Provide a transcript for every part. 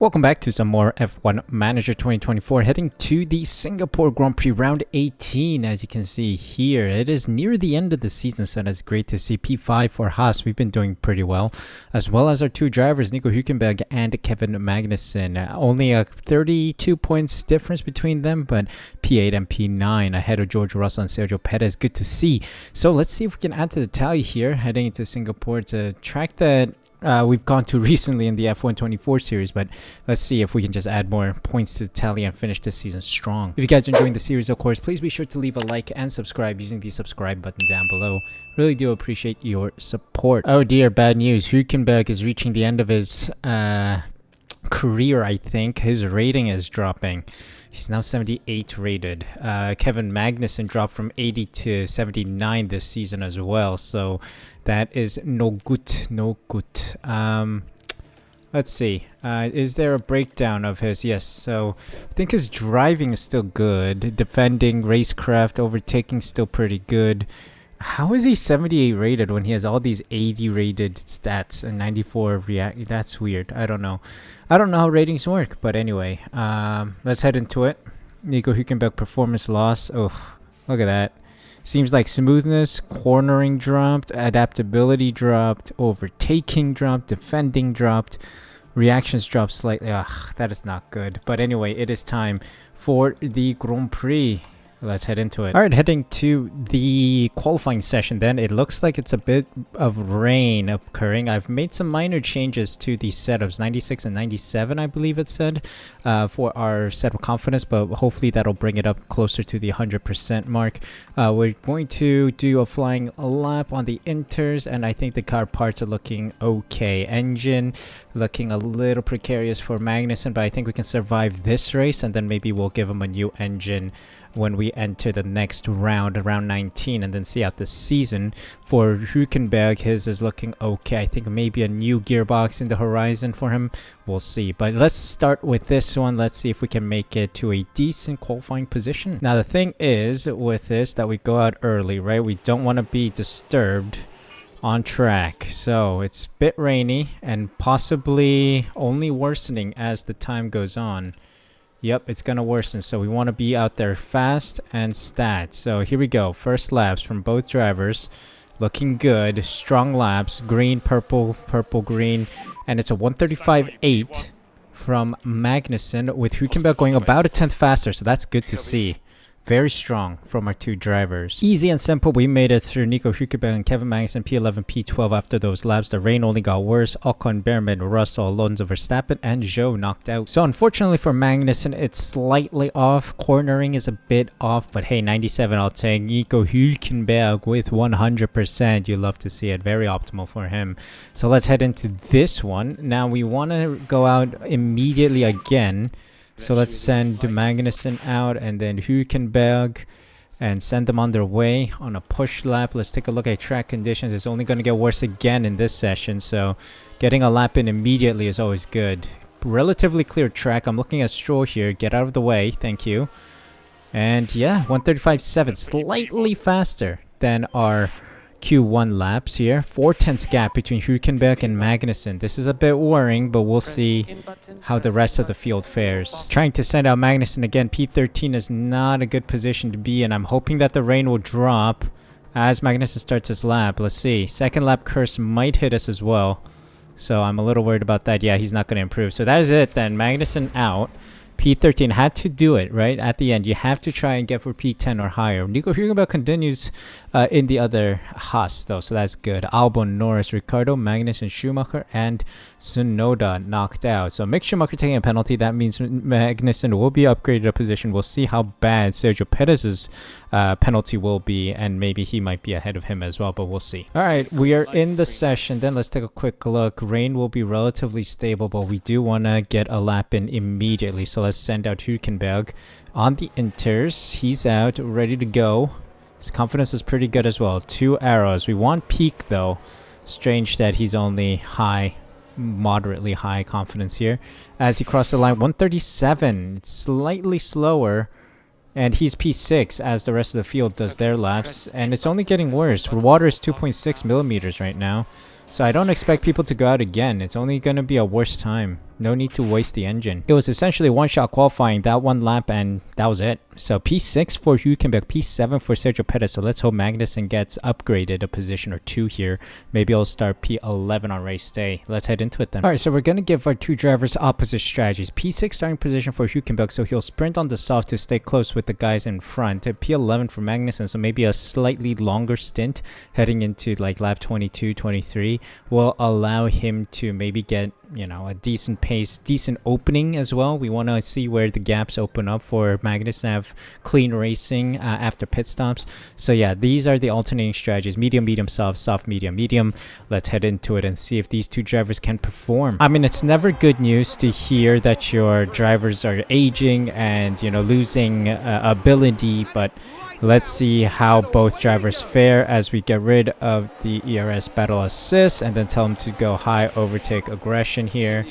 Welcome back to some more F1 Manager 2024, heading to the Singapore Grand Prix round 18. As you can see here, it is near the end of the season, so that's great to see. P5 for Haas, we've been doing pretty well, as well as our two drivers, Nico Hülkenberg and Kevin Magnussen. Only a 32 points difference between them, but P8 and P9 ahead of George Russell and Sergio Perez. Good to see. So let's see if we can add to the tally here, heading into Singapore. It's a track that we've gone to recently in the F1 24 series, but let's see if we can just add more points to the tally and finish this season strong. If you guys are enjoying the series, of course, please be sure to leave a like and subscribe using the subscribe button down below. Really do appreciate your support. Oh dear, bad news. Hülkenberg is reaching the end of his career, I think. His rating is dropping. He's now 78 rated. Kevin Magnussen dropped from 80 to 79 this season as well. So that is no good. No good. Let's see. Is there a breakdown of his? Yes. So I think his driving is still good. Defending, racecraft, overtaking still pretty good. How is he 78 rated when he has all these 80 rated stats and 94 react? That's weird. I don't know. I don't know how ratings work, but anyway, let's head into it. Nico Hülkenberg performance loss. Oh, look at that. Seems like smoothness, cornering dropped, adaptability dropped, overtaking dropped, defending dropped, reactions dropped slightly. Ugh, that is not good. But anyway, it is time for the Grand Prix. Let's head into it. All right, heading to the qualifying session then. It looks like it's a bit of rain occurring. I've made some minor changes to the setups, 96 and 97, I believe it said, for our set of confidence, but hopefully that'll bring it up closer to the 100% mark. We're going to do a flying lap on the inters, and I think the car parts are looking okay. Engine looking a little precarious for Magnussen, but I think we can survive this race, and then maybe we'll give him a new engine when we enter the next round, around 19, and then see out the season. For Hülkenberg, his is looking okay. I think maybe a new gearbox in the horizon for him. We'll see. But let's start with this one. Let's see if we can make it to a decent qualifying position. Now, the thing is with this that we go out early, right? We don't want to be disturbed on track. So it's a bit rainy and possibly only worsening as the time goes on. Yep, it's gonna worsen, so we want to be out there fast and stat. So here we go. First laps from both drivers. Looking good. Strong laps. Green, purple, purple, green. And it's a 135.8 from Magnussen, with Hülkenberg going about a tenth faster, so that's good to see. Very strong from our two drivers. Easy and simple. We made it through Nico Hülkenberg and Kevin Magnussen, P11, P12 after those laps. The rain only got worse. Ocon, Behrman, Russell, Alonso, Verstappen, and Zhou knocked out. So unfortunately for Magnussen, it's slightly off. Cornering is a bit off, but hey, 97 I'll take. Nico Hülkenberg with 100%. You love to see it. Very optimal for him. So let's head into this one. Now we want to go out immediately again. So let's send Magnussen out and then Hülkenberg and send them on their way on a push lap. Let's take a look at track conditions. It's only going to get worse again in this session, so getting a lap in immediately is always good. Relatively clear track. I'm looking at Stroll here. Get out of the way. Thank you. And yeah, 135.7. Slightly faster than our Q1 laps here. 4/10 gap between Hülkenberg and Magnussen. This is a bit worrying, but we'll see how the rest of the field fares. Trying to send out Magnussen again. P13 is not a good position to be in. I'm hoping that the rain will drop as Magnussen starts his lap. Let's see. Second lap curse might hit us as well, so I'm a little worried about that. Yeah, he's not going to improve. So that is it then. Magnussen out. P13 had to do it, right? At the end, you have to try and get for P10 or higher. Nico Hülkenberg continues in the other Haas, though, so that's good. Albon, Norris, Ricciardo, Magnussen, Schumacher, and Tsunoda knocked out. So Mick Schumacher taking a penalty. That means Magnussen will be upgraded a position. We'll see how bad Sergio Perez's penalty will be, and maybe he might be ahead of him as well, but we'll see. All right, we are in the session. Then let's take a quick look. Rain will be relatively stable, but we do want to get a lap in immediately. So let's send out Hülkenberg on the inters. He's out, ready to go. His confidence is pretty good as well. 2 arrows. We want peak, though. Strange that he's only high, moderately high confidence here. As he crossed the line, 137. It's slightly slower. And he's P6 as the rest of the field does their laps. And it's only getting worse. Water is 2.6 millimeters right now. So I don't expect people to go out again. It's only going to be a worse time No need to waste the engine. It was essentially one-shot qualifying, that one lap, and that was it. So P6 for Hülkenberg, P7 for Sergio Perez. So let's hope Magnussen gets upgraded a position or 2 here. Maybe I'll start P11 on race day. Let's head into it then. All right, so we're going to give our 2 drivers opposite strategies. P6 starting position for Hülkenberg, so he'll sprint on the soft to stay close with the guys in front. P11 for Magnussen, so maybe a slightly longer stint heading into like lap 22, 23 will allow him to maybe get, you know, a decent pace, decent opening as well. We want to see where the gaps open up for Magnussen to have clean racing after pit stops. So yeah, these are the alternating strategies: medium, medium, soft, soft, medium, medium. Let's head into it and see if these 2 drivers can perform. I mean, it's never good news to hear that your drivers are aging and, you know, losing ability, but let's see how both drivers fare as we get rid of the ERS battle assist and then tell them to go high overtake aggression here.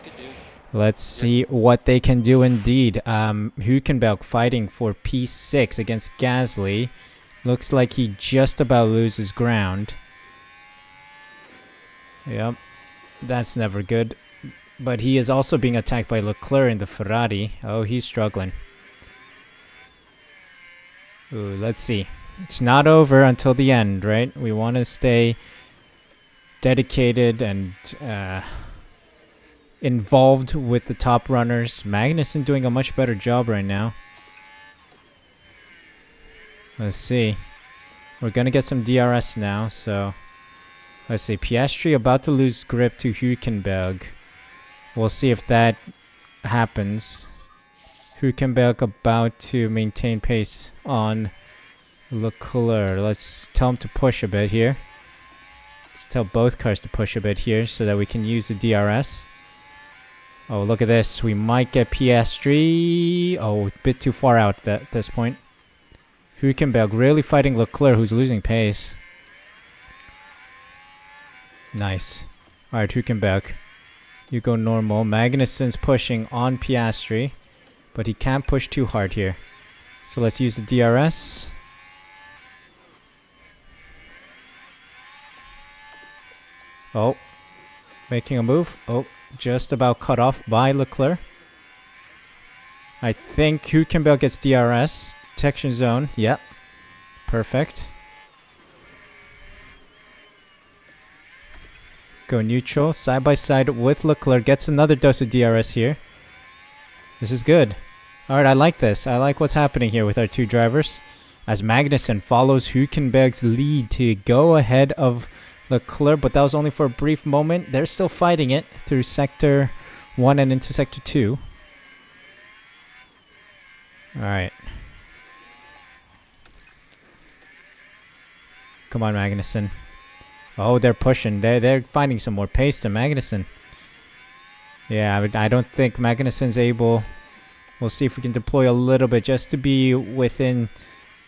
Let's see what they can do indeed. Hülkenberg fighting for P6 against Gasly. Looks like he just about loses ground. Yep, that's never good. But he is also being attacked by Leclerc in the Ferrari. Oh, he's struggling. Ooh, let's see. It's not over until the end, right? We want to stay dedicated and involved with the top runners. Magnussen doing a much better job right now. Let's see. We're going to get some DRS now, so let's see. Piastri about to lose grip to Hülkenberg. We'll see if that happens. Hülkenberg about to maintain pace on Leclerc. Let's tell him to push a bit here. Let's tell both cars to push a bit here so that we can use the DRS. Oh, look at this. We might get Piastri. Oh, a bit too far out at this point. Hülkenberg really fighting Leclerc, who's losing pace. Nice. Alright, Hülkenberg. You go normal. Magnussen's pushing on Piastri, but he can't push too hard here. So let's use the DRS. Oh, making a move. Oh, just about cut off by Leclerc. I think Hülkenberg gets DRS. Detection zone. Yep. Perfect. Go neutral. Side by side with Leclerc. Gets another dose of DRS here. This is good. Alright, I like this. I like what's happening here with our 2 drivers. As Magnussen follows Hülkenberg's lead to go ahead of Leclerc, but that was only for a brief moment. They're still fighting it through Sector 1 and into Sector 2. Alright. Come on, Magnussen. Oh, they're pushing. They're finding some more pace than Magnussen. Yeah, I don't think Magnussen's able. We'll see if we can deploy a little bit just to be within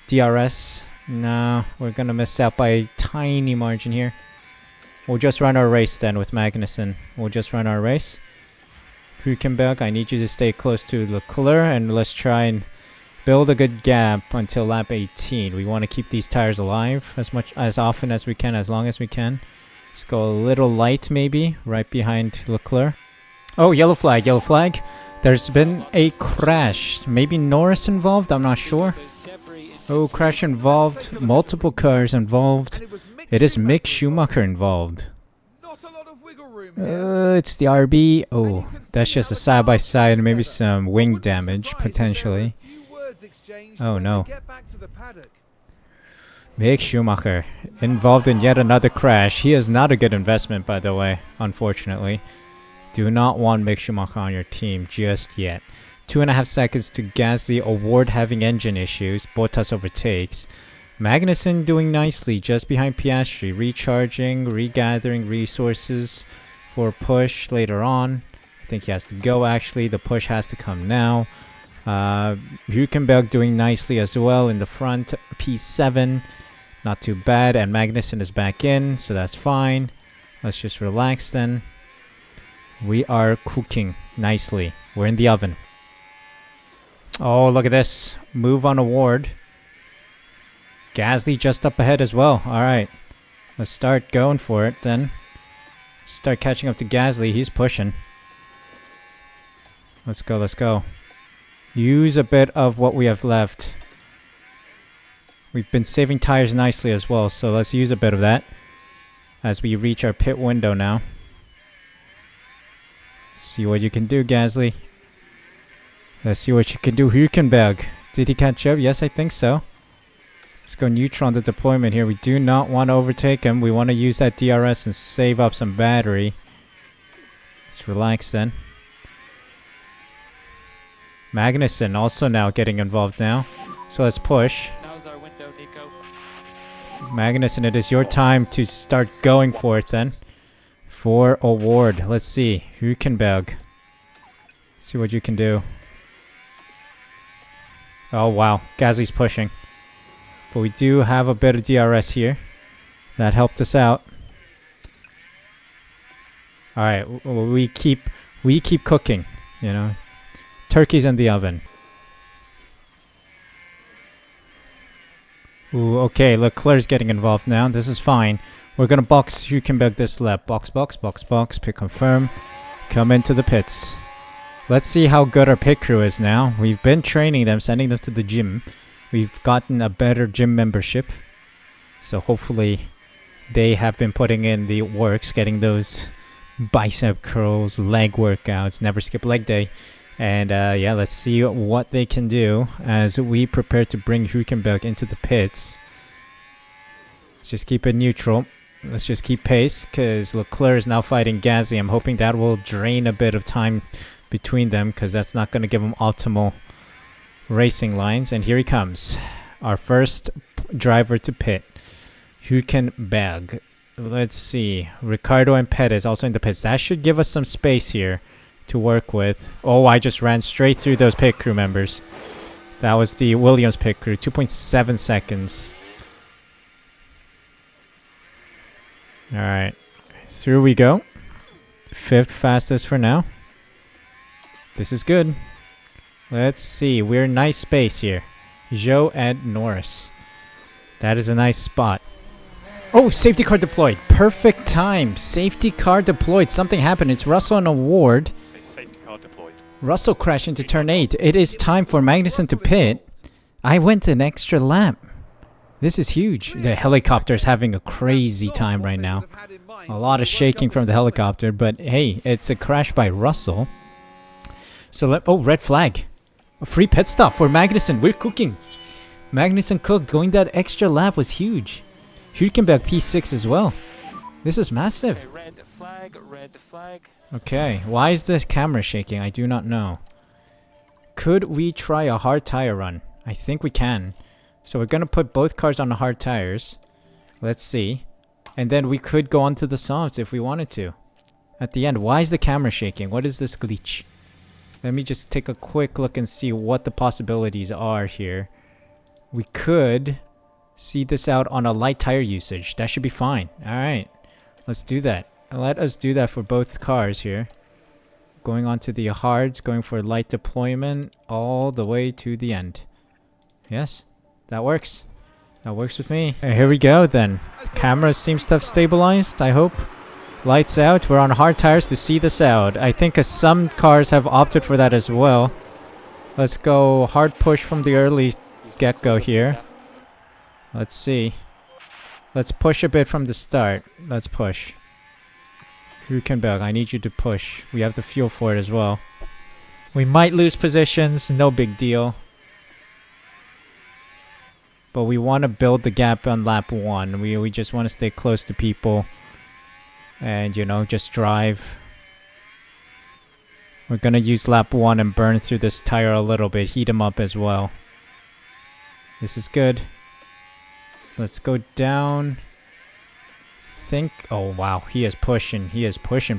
DRS. No, we're going to miss out by a tiny margin here. We'll just run our race then with Magnussen. We'll just run our race. Hülkenberg, I need you to stay close to Leclerc, and let's try and build a good gap until lap 18. We want to keep these tires alive as often as we can, as long as we can. Let's go a little light maybe, right behind Leclerc. Oh, yellow flag, yellow flag. There's been a crash. Maybe Norris involved? I'm not sure. Oh, crash involved. Multiple cars involved. It is Mick Schumacher involved. It's the RB. Oh, that's just a side-by-side and maybe some wing damage, potentially. Oh, no. Mick Schumacher involved in yet another crash. He is not a good investment, by the way, unfortunately. Do not want Mick Schumacher on your team just yet. 2.5 seconds to Gasly. Award having engine issues. Bottas overtakes. Magnussen doing nicely just behind Piastri. Recharging, regathering resources for push later on. I think he has to go actually. The push has to come now. Hülkenberg doing nicely as well in the front. P7. Not too bad. And Magnussen is back in, so that's fine. Let's just relax then. We are cooking nicely. We're in the oven. Oh, look at this. Move on award. Gasly just up ahead as well. Alright. Let's start going for it then. Start catching up to Gasly. He's pushing. Let's go, let's go. Use a bit of what we have left. We've been saving tires nicely as well, so let's use a bit of that as we reach our pit window now. See what you can do, Gasly. Let's see what you can do. Hülkenberg. Did he catch up? Yes, I think so. Let's go neutral on the deployment here. We do not want to overtake him. We want to use that DRS and save up some battery. Let's relax then. Magnussen also now getting involved now. So let's push. Now's our window, Nico. Magnussen, it is your time to start going for it then. For award. Let's see. Hülkenberg. See what you can do. Oh wow, Gasly's pushing. But we do have a bit of DRS here. That helped us out. Alright, we keep cooking, you know. Turkey's in the oven. Ooh, okay, Leclerc's getting involved now. This is fine. We're gonna box Hülkenberg this lap. Box, box, box, box. Pit confirm. Come into the pits. Let's see how good our pit crew is now. We've been training them, sending them to the gym. We've gotten a better gym membership. So hopefully they have been putting in the works, getting those bicep curls, leg workouts, never skip leg day. And yeah, let's see what they can do as we prepare to bring Hülkenberg into the pits. Let's just keep it neutral. Let's just keep pace because Leclerc is now fighting Gasly. I'm hoping that will drain a bit of time between them because that's not going to give them optimal racing lines. And here he comes. Our first driver to pit. Hülkenberg. Let's see. Ricardo and Perez also in the pits. That should give us some space here to work with. Oh, I just ran straight through those pit crew members. That was the Williams pit crew. 2.7 seconds. Alright. Through we go. 5th fastest for now. This is good. Let's see. We're in nice space here. Zhou and Norris. That is a nice spot. Oh, safety car deployed. Perfect time. Safety car deployed. Something happened. It's Russell and Award. Safety car deployed. Russell crashed into turn 8. It is time for Magnussen to pit. I went an extra lap. This is huge. The helicopter is having a crazy time right now. A lot of shaking from the helicopter, but hey, it's a crash by Russell. So oh, red flag. A free pit stop for Magnussen. We're cooking. Magnussen cooked. Going that extra lap was huge. Hülkenberg P6 as well. This is massive. Okay, red flag, red flag. Okay, why is this camera shaking? I do not know. Could we try a hard tire run? I think we can. So we're going to put both cars on the hard tires. Let's see. And then we could go on to the softs if we wanted to. At the end, why is the camera shaking? What is this glitch? Let me just take a quick look and see what the possibilities are here. We could see this out on a light tire usage. That should be fine. Alright, let's do that. Let us do that for both cars here. Going on to the hards, going for light deployment all the way to the end. Yes, that works. That works with me. Here we go then. The camera seems to have stabilized, I hope. Lights out. We're on hard tires to see this out. I think some cars have opted for that as well. Let's go hard push from the early get-go here. Let's see. Let's push a bit from the start. Let's push. Hülkenberg, I need you to push. We have the fuel for it as well. We might lose positions. No big deal. But we want to build the gap on lap 1. We just want to stay close to people. And, you know, just drive. We're going to use lap 1 and burn through this tire a little bit. Heat him up as well. This is good. Let's go down. Oh, wow. He is pushing. He is pushing.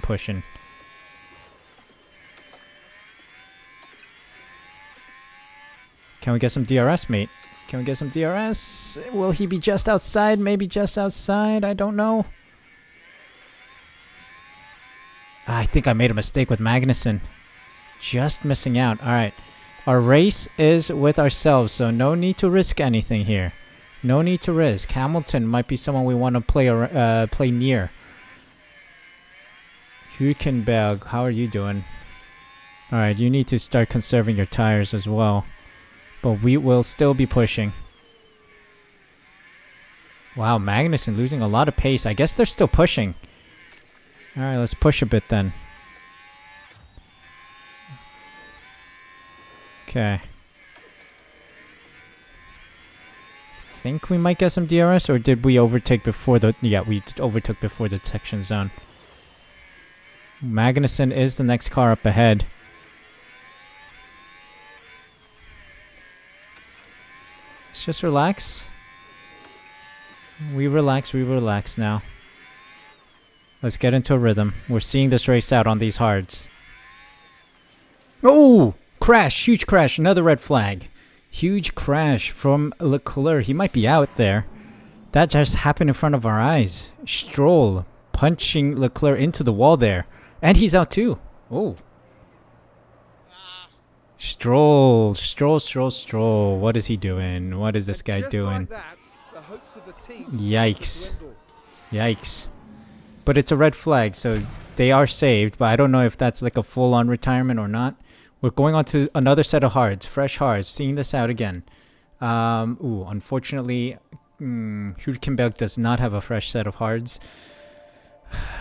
Can we get some DRS, mate? Can we get some DRS? Will he be just outside? Maybe just outside? I don't know. I think I made a mistake with Magnussen. Just missing out. Alright. Our race is with ourselves, so no need to risk anything here. No need to risk. Hamilton might be someone we want to play near. Hülkenberg, how are you doing? Alright, you need to start conserving your tires as well. But we will still be pushing. Wow, Magnussen losing a lot of pace. I guess they're still pushing. Alright, let's push a bit then. Okay. Think we might get some DRS, or did we overtake before the... Yeah, we overtook before the detection zone. Magnussen is the next car up ahead. Let's just relax. We relax now. Let's get into a rhythm. We're seeing this race out on these hards. Oh! Crash! Huge crash! Another red flag. Huge crash from Leclerc. He might be out there. That just happened in front of our eyes. Stroll punching Leclerc into the wall there. And he's out too. Oh. Stroll. What is he doing? What is this guy doing? Yikes. Yikes. But it's a red flag, so they are saved. But I don't know if that's like a full-on retirement or not. We're going on to another set of hards. Fresh hards. Seeing this out again. Unfortunately, Hülkenberg does not have a fresh set of hards.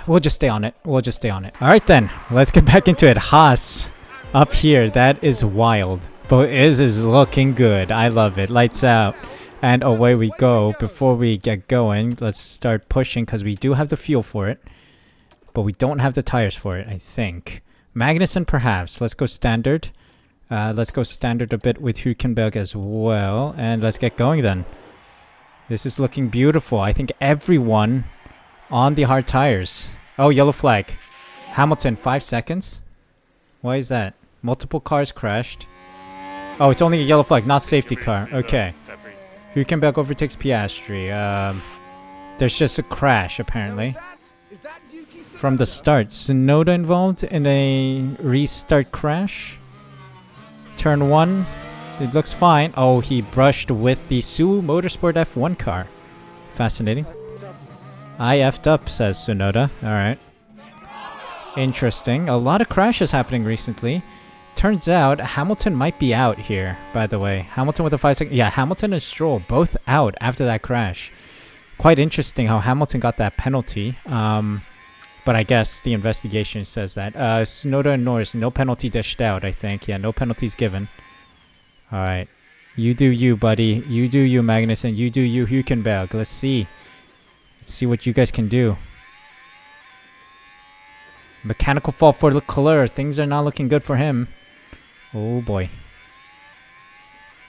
We'll just stay on it. Alright then. Let's get back into it. Haas. Up here. That is wild. But it is looking good. I love it. Lights out. And away we go. Before we get going, let's start pushing because we do have the fuel for it. But we don't have the tires for it, I think. Magnussen perhaps. Let's go standard. Let's go standard a bit with Hülkenberg as well. And let's get going then. This is looking beautiful. I think everyone on the hard tires. Oh, yellow flag. Hamilton, 5 seconds. Why is that? Multiple cars crashed. Oh, it's only a yellow flag, not safety car. Okay. Hülkenberg overtakes Piastri. There's just a crash, apparently. From the start. Tsunoda involved in a restart crash. Turn 1. It looks fine. Oh, he brushed with the Suh Motorsport F1 car. Fascinating. I effed up, says Tsunoda. Alright. Interesting. A lot of crashes happening recently. Turns out Hamilton might be out here, by the way. Hamilton with a 5-second... Yeah, Hamilton and Stroll both out after that crash. Quite interesting how Hamilton got that penalty. But I guess the investigation says that. Tsunoda and Norris, no penalty dished out, I think. Yeah, no penalties given. Alright. You do you, buddy. You do you, Magnussen. You do you, Hülkenberg. Let's see. Let's see what you guys can do. Mechanical fault for Leclerc. Things are not looking good for him. Oh boy.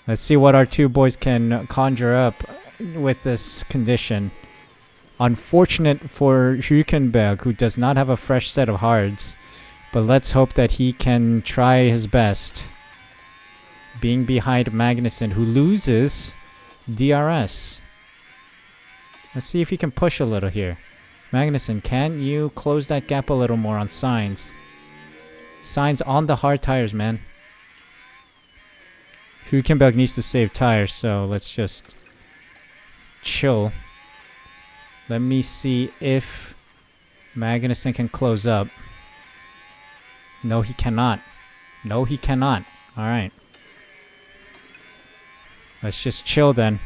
Let's see what our two boys can conjure up with this condition. Unfortunate for Hülkenberg, who does not have a fresh set of hards. But let's hope that he can try his best. Being behind Magnussen, who loses DRS. Let's see if he can push a little here. Magnussen, can you close that gap a little more on Sainz? Sainz on the hard tires, man. Hülkenberg needs to save tires, so let's just chill. Let me see if Magnussen can close up. No, he cannot. No, he cannot. Alright. Let's just chill then.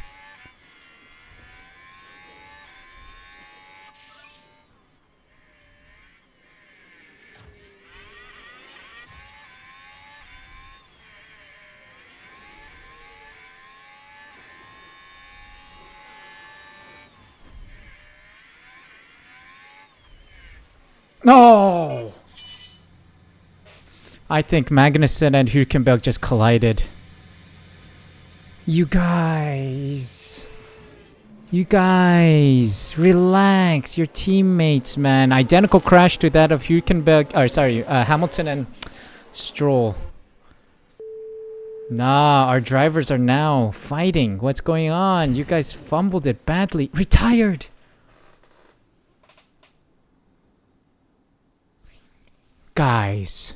No! I think Magnussen and Hülkenberg just collided. You guys, relax. Your teammates, man. Identical crash to that of Hamilton and Stroll. Nah, our drivers are now fighting. What's going on? You guys fumbled it badly. Retired. Guys,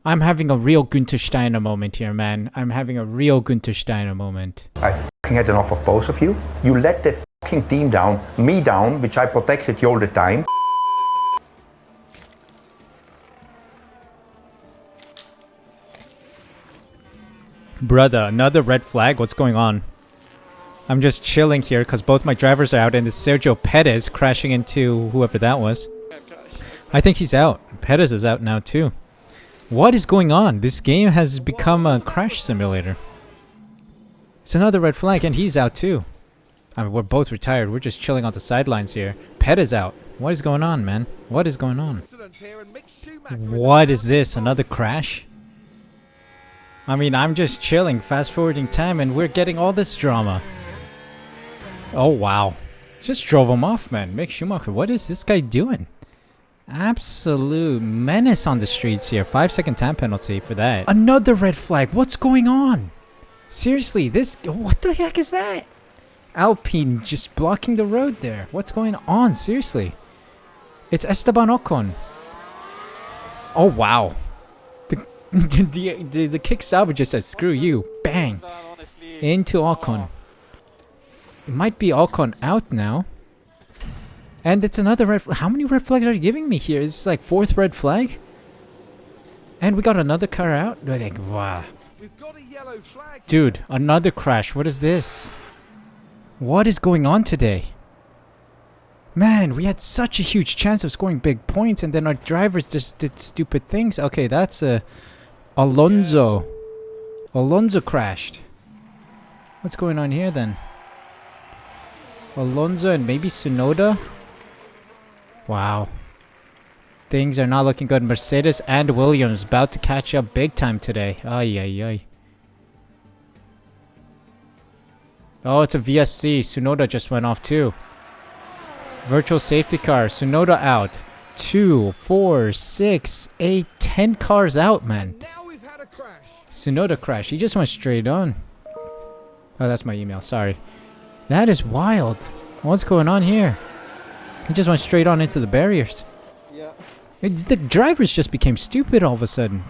I'm having a real Guenther Steiner moment here, man. I'm having a real Guenther Steiner moment. I fucking had enough of both of you. You let the fucking team down, me down, which I protected you all the time. Brother, another red flag? What's going on? I'm just chilling here because both my drivers are out and it's Sergio Perez crashing into whoever that was. I think he's out. Perez is out now too. What is going on? This game has become a crash simulator. It's another red flag and he's out too. I mean, we're both retired. We're just chilling on the sidelines here. Perez out. What is going on, man? What is going on? What is this? Another crash? I mean, I'm just chilling, fast forwarding time, and we're getting all this drama. Oh, wow. Just drove him off, man. Mick Schumacher, what is this guy doing? Absolute menace on the streets here. 5-second time penalty for that. Another red flag. What's going on? Seriously, what the heck is that? Alpine just blocking the road there. What's going on? Seriously. It's Esteban Ocon. Oh, wow. The kick salvage just said, screw you. Bang. Into Ocon. It might be Ocon out now. And it's another red flag. How many red flags are you giving me here? It's like 4th red flag? And we got another car out? Like, wow. Dude, another crash. What is this? What is going on today? Man, we had such a huge chance of scoring big points and then our drivers just did stupid things. Okay, that's Alonso. Alonso crashed. What's going on here then? Alonso and maybe Tsunoda? Wow. Things are not looking good. Mercedes and Williams about to catch up big time today. Ay, ay, ay. Oh, it's a VSC. Tsunoda just went off too. Virtual safety car. Tsunoda out. 2, 4, 6, 8, 10 cars out, man. Now we've had a crash. Tsunoda crash. He just went straight on. Oh, that's my email. Sorry. That is wild. What's going on here? He just went straight on into the barriers. Yeah. The drivers just became stupid all of a sudden.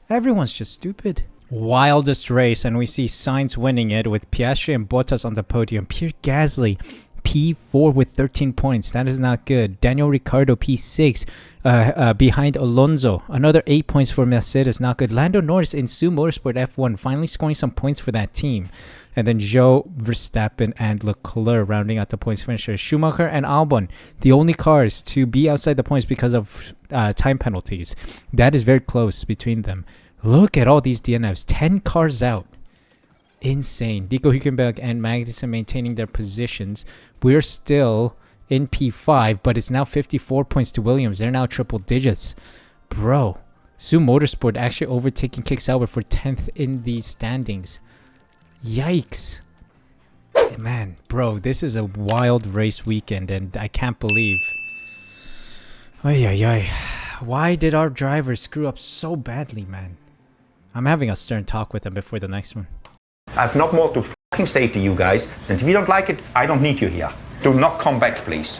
Everyone's just stupid. Wildest race, and we see Sainz winning it with Piastri and Bottas on the podium. Pierre Gasly, P4 with 13 points. That is not good. Daniel Ricciardo, P6, behind Alonso. Another 8 points for Mercedes. Not good. Lando Norris in Suh Motorsport F1, finally scoring some points for that team. And then Joe Verstappen and Leclerc rounding out the points finishers. Schumacher and Albon, the only cars to be outside the points because of time penalties. That is very close between them. Look at all these DNFs. 10 cars out. Insane. Nico Hülkenberg and Magnussen maintaining their positions. We're still in P5, but it's now 54 points to Williams. They're now triple digits. Bro. Suh Motorsport actually overtaking Kick Sauber for 10th in these standings. Yikes. Man, bro, this is a wild race weekend, and I can't believe. Ay, ay, ay. Why did our drivers screw up so badly, man? I'm having a stern talk with them before the next one. I have not more to fucking say to you guys, and if you don't like it, I don't need you here. Do not come back, please.